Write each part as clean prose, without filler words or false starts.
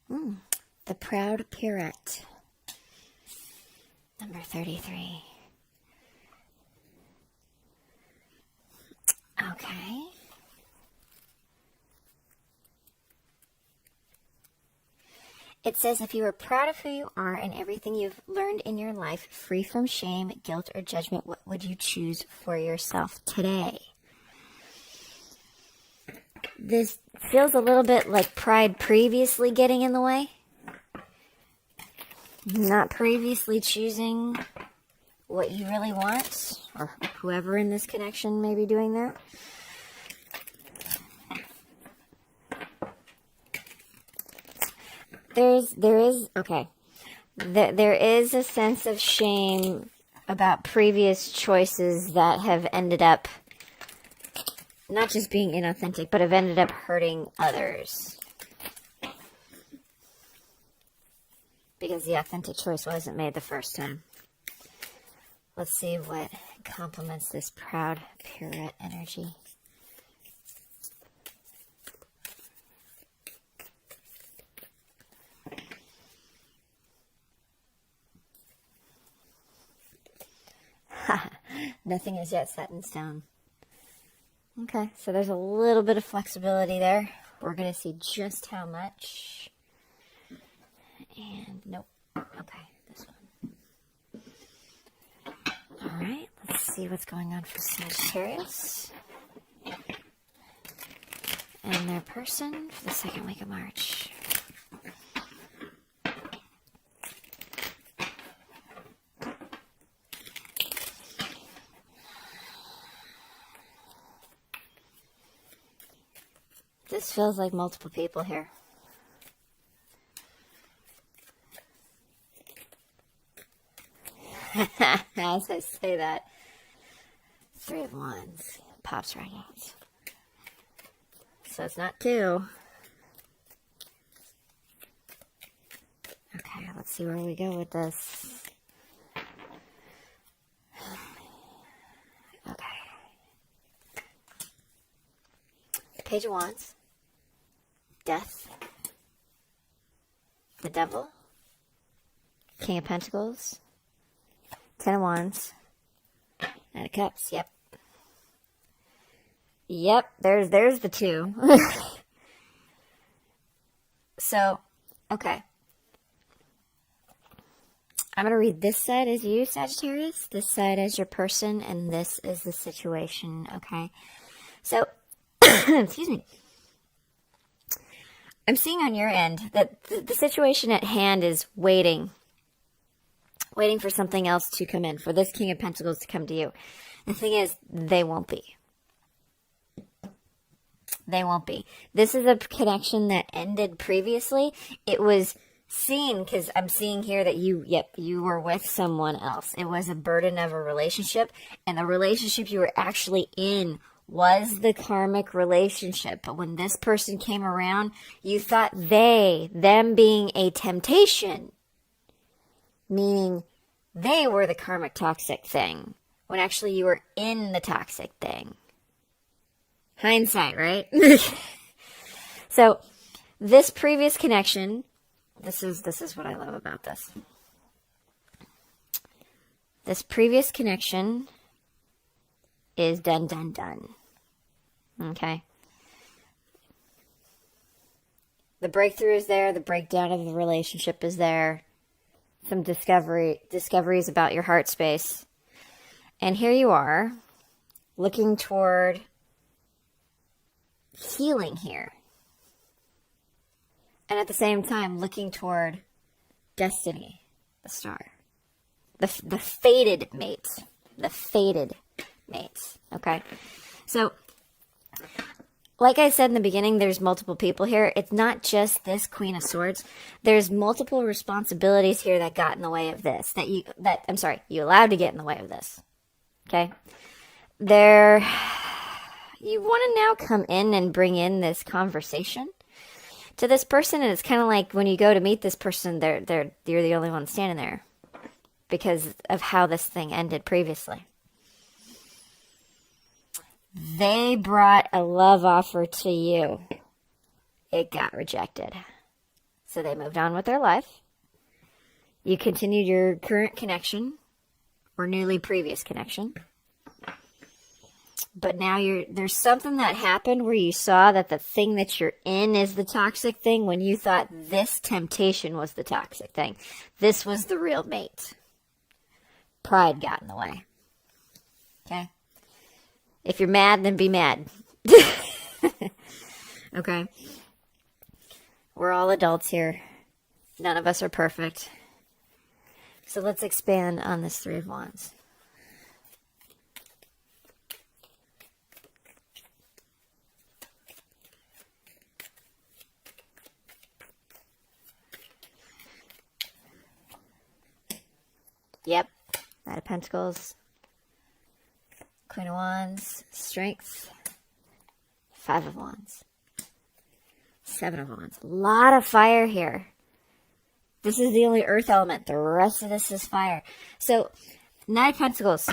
The Proud Pirate. Number 33. Okay. It says, if you are proud of who you are and everything you've learned in your life, free from shame, guilt, or judgment, what would you choose for yourself today? This feels a little bit like pride previously getting in the way. Not previously choosing what you really want, or whoever in this connection may be doing that. There is a sense of shame about previous choices that have ended up not just being inauthentic, but have ended up hurting others. Because the authentic choice wasn't made the first time. Let's see what complements this Proud Pirate energy. Nothing is yet set in stone. Okay, so there's a little bit of flexibility there. We're going to see just how much. And nope. Okay, this one. All right, let's see what's going on for Sagittarius and their person for the second week of March. This feels like multiple people here. As I say that, 3 of Wands pops right out. So it's not 2. Okay, let's see where we go with this. Okay. Page of Wands. Death. The Devil. King of Pentacles. 10 of Wands. Knight of Cups. Yep. Yep, there's the 2. So, okay. I'm going to read this side as you, Sagittarius, this side as your person, and this is the situation, okay? So, excuse me. I'm seeing on your end that the situation at hand is waiting for something else to come in, for this King of Pentacles to come to you. The thing is, they won't be. They won't be. This is a connection that ended previously. It was seen, because I'm seeing here that you were with someone else. It was a burden of a relationship, and the relationship you were actually in was the karmic relationship. But when this person came around, you thought them being a temptation, meaning they were the karmic toxic thing, when actually you were in the toxic thing. Hindsight, right? So, this previous connection, this is what I love about this. This previous connection is done. Okay? The breakthrough is there. The breakdown of the relationship is there. Some discoveries about your heart space. And here you are, looking toward healing here. And at the same time, looking toward destiny, the star. The fated mate. The fated mate. Okay? So, like I said in the beginning, there's multiple people here. It's not just this Queen of Swords. There's multiple responsibilities here that got in the way of this. You allowed to get in the way of this. Okay? You want to now come in and bring in this conversation to this person, and it's kind of like when you go to meet this person, you're the only one standing there because of how this thing ended previously. They brought a love offer to you. It got rejected. So they moved on with their life. You continued your current connection or newly previous connection. But now there's something that happened where you saw that the thing that you're in is the toxic thing when you thought this temptation was the toxic thing. This was the real mate. Pride got in the way. Okay? If you're mad, then be mad. Okay? We're all adults here. None of us are perfect. So let's expand on this Three of Wands. Yep. Knight of Pentacles. Queen of Wands. Strength. Five of Wands. Seven of Wands. A lot of fire here. This is the only earth element. The rest of this is fire. So, Knight of Pentacles.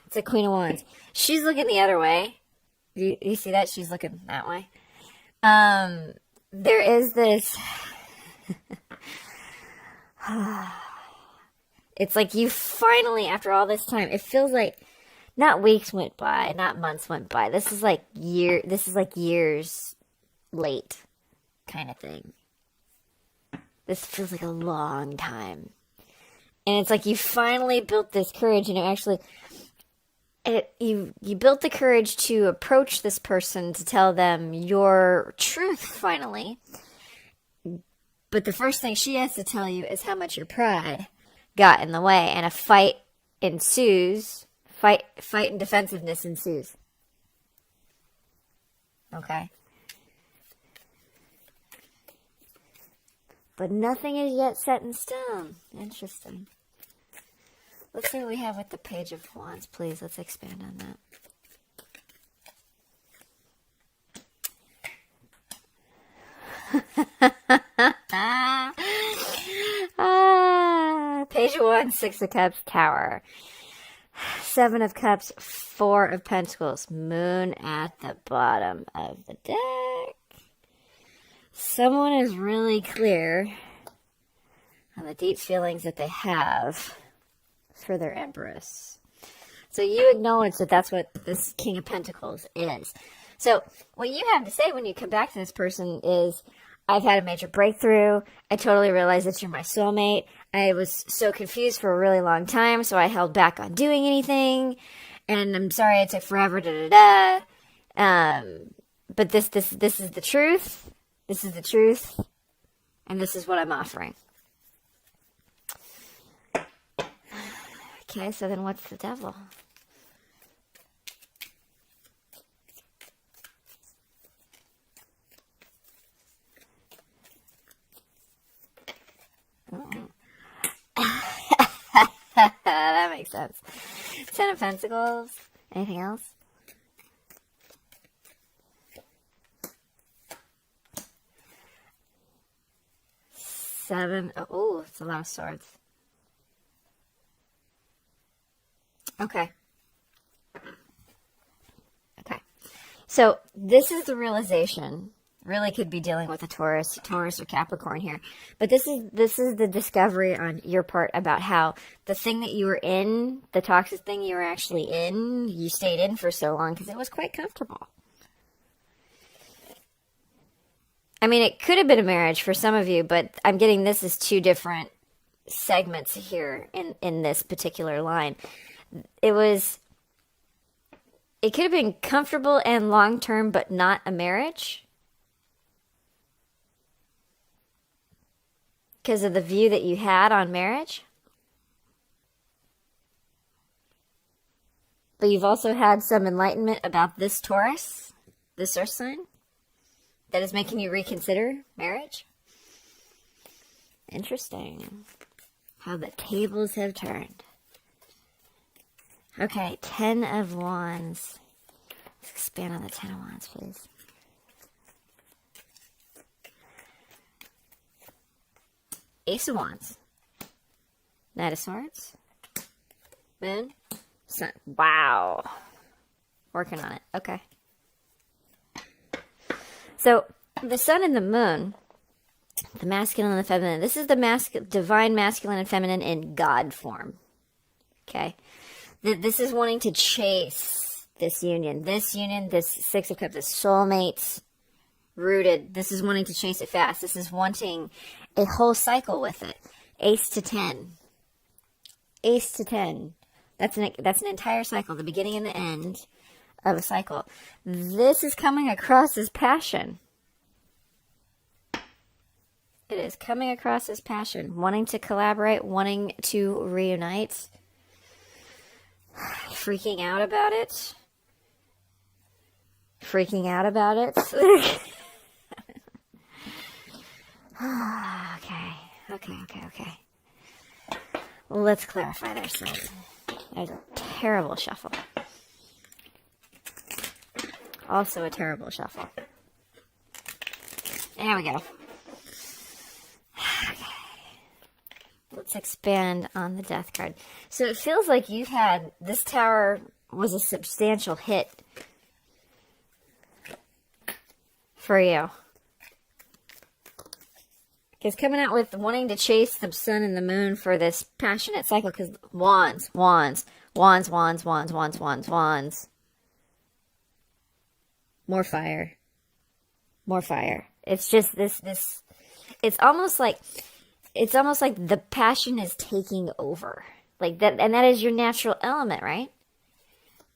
It's a Queen of Wands. She's looking the other way. You see that? She's looking that way. There is this... It's like you finally, after all this time, it feels like not weeks went by, not months went by. This is like years late kind of thing. This feels like a long time. And it's like you finally built this courage, and you built the courage to approach this person to tell them your truth finally. But the first thing she has to tell you is how much your pride got in the way, and a fight ensues. Fight and defensiveness ensues. Okay? But nothing is yet set in stone. Interesting. Let's see what we have with the Page of Wands, please. Let's expand on that. Page of Wands, Six of Cups, Tower. Seven of Cups, Four of Pentacles. Moon at the bottom of the deck. Someone is really clear on the deep feelings that they have for their Empress. So you acknowledge that that's what this King of Pentacles is. So what you have to say when you come back to this person is, I've had a major breakthrough. I totally realized that you're my soulmate. I was so confused for a really long time, so I held back on doing anything. And I'm sorry it took forever, but this is the truth. This is the truth. And this is what I'm offering. Okay, so then what's the Devil? That makes sense. Ten of Pentacles. Anything else? Seven. Oh, it's a lot of swords. Okay. Okay. So this is the realization. Really could be dealing with a Taurus or Capricorn here. But this is the discovery on your part about how the thing that you were in, the toxic thing you were actually in, you stayed in for so long because it was quite comfortable. I mean, it could have been a marriage for some of you, but I'm getting this as two different segments here in this particular line. It could have been comfortable and long-term, but not a marriage. Because of the view that you had on marriage. But you've also had some enlightenment about this Taurus, this earth sign, that is making you reconsider marriage. Interesting. How the tables have turned. Okay, Ten of Wands. Let's expand on the Ten of Wands, please. Ace of Wands. Knight of Swords. Moon. Sun. Wow. Working on it. Okay. So, the Sun and the Moon The masculine and the feminine. This is the divine masculine and feminine in God form. Okay. This is wanting to chase this union. This union, this Six of Cups, this soulmate rooted. This is wanting to chase it fast. This is wanting a whole cycle with it. Ace to 10. Ace to 10. That's an entire cycle, the beginning and the end of a cycle. This is coming across as passion. It is coming across as passion, wanting to collaborate, wanting to reunite, freaking out about it. Freaking out about it. Okay. Let's clarify there. So there's a terrible shuffle. Also a terrible shuffle. There we go. Okay. Let's expand on the Death card. So it feels like you've had, this tower was a substantial hit for you. Because coming out with wanting to chase the sun and the moon for this passionate cycle, because wands. More fire. It's just this, it's almost like the passion is taking over. Like that, and that is your natural element, right?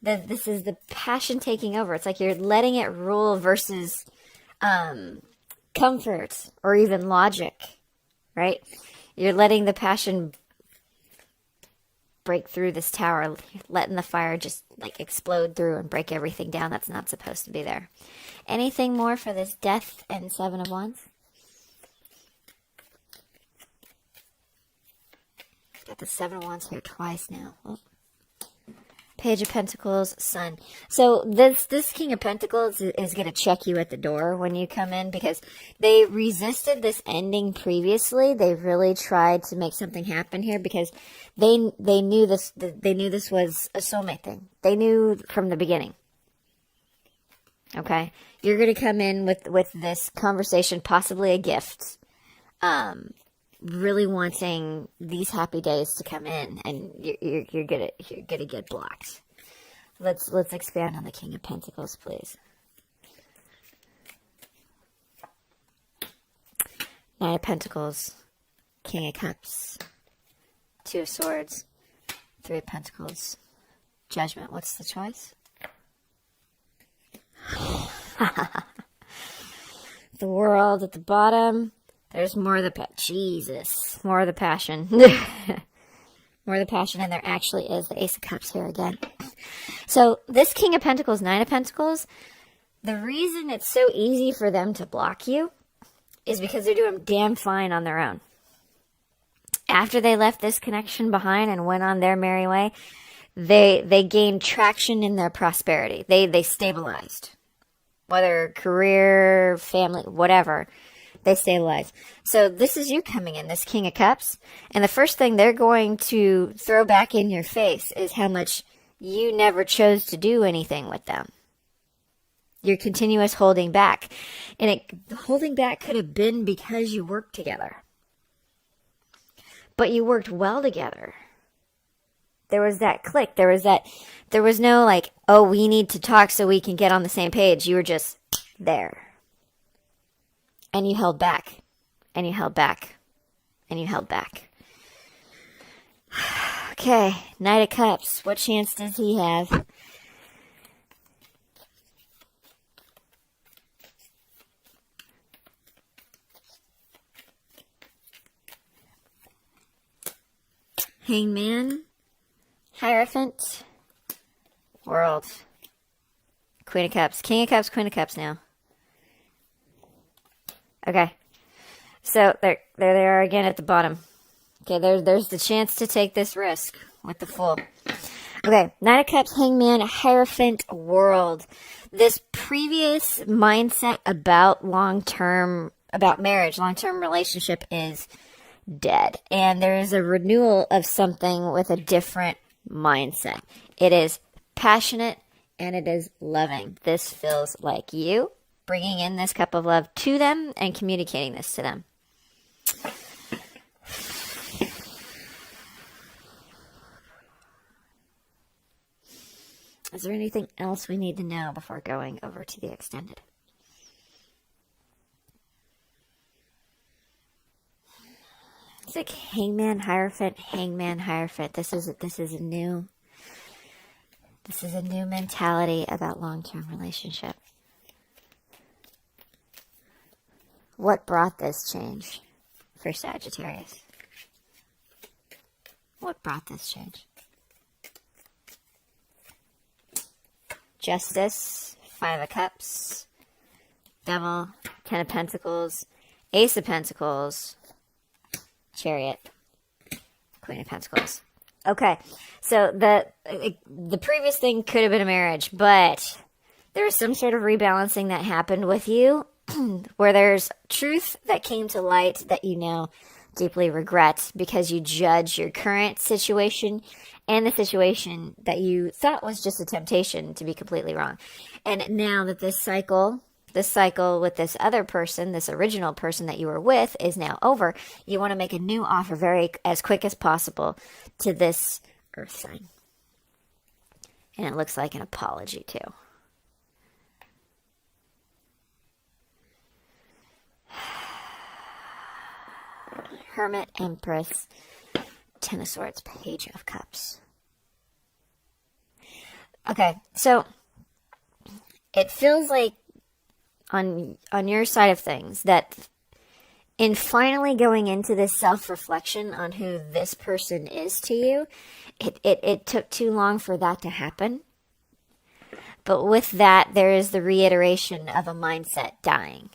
This is the passion taking over. It's like you're letting it rule versus comfort or even logic, right? You're letting the passion break through this tower, letting the fire just like explode through and break everything down that's not supposed to be there. Anything more for this Death and Seven of Wands? Got the Seven of Wands here twice now. Oh. Page of Pentacles, Sun. So this King of Pentacles is going to check you at the door when you come in, because they resisted this ending previously. They really tried to make something happen here because they knew this was a soulmate thing. They knew from the beginning. Okay, you're going to come in with this conversation, possibly a gift. Really wanting these happy days to come in, and you're gonna get blocked. Let's expand on the King of Pentacles, please. Nine of Pentacles, King of Cups, Two of Swords, Three of Pentacles, Judgment. What's the choice? The World at the bottom. There's more of the more of the passion. More of the passion, and there actually is the Ace of Cups here again. So this King of Pentacles, Nine of Pentacles, the reason it's so easy for them to block you is because they're doing damn fine on their own. After they left this connection behind and went on their merry way, they gained traction in their prosperity. They stabilized. Whether career, family, whatever. They stabilize. So this is you coming in, this King of Cups. And the first thing they're going to throw back in your face is how much you never chose to do anything with them. Your continuous holding back. And holding back could have been because you worked together. But you worked well together. There was that click. There was no like, oh, we need to talk so we can get on the same page. You were just there. And you held back, and you held back, and you held back. Okay, Knight of Cups. What chance does he have? Hangman, Hierophant, World, Queen of Cups, King of Cups, Queen of Cups now. Okay, so there they are again at the bottom. Okay, there's the chance to take this risk with the Fool. Okay, Knight of Cups, Hangman, Hierophant, World. This previous mindset about about marriage, long-term relationship is dead. And there is a renewal of something with a different mindset. It is passionate and it is loving. This feels like you bringing in this cup of love to them and communicating this to them. Is there anything else we need to know before going over to the extended? It's like Hangman, Hierophant, Hangman, Hierophant. This is a new mentality about long-term relationship. What brought this change for Sagittarius? What brought this change? Justice, Five of Cups, Devil, Ten of Pentacles, Ace of Pentacles, Chariot, Queen of Pentacles. Okay, so the previous thing could have been a marriage, but there's some sort of rebalancing that happened with you where there's truth that came to light that you now deeply regret because you judge your current situation and the situation that you thought was just a temptation to be completely wrong. And now that this cycle with this other person, this original person that you were with, is now over, you want to make a new offer as quick as possible to this earth sign. And it looks like an apology too. Hermit, Empress, Ten of Swords, Page of Cups. Okay, so it feels like on your side of things that in finally going into this self-reflection on who this person is to you, it took too long for that to happen. But with that, there is the reiteration of a mindset dying.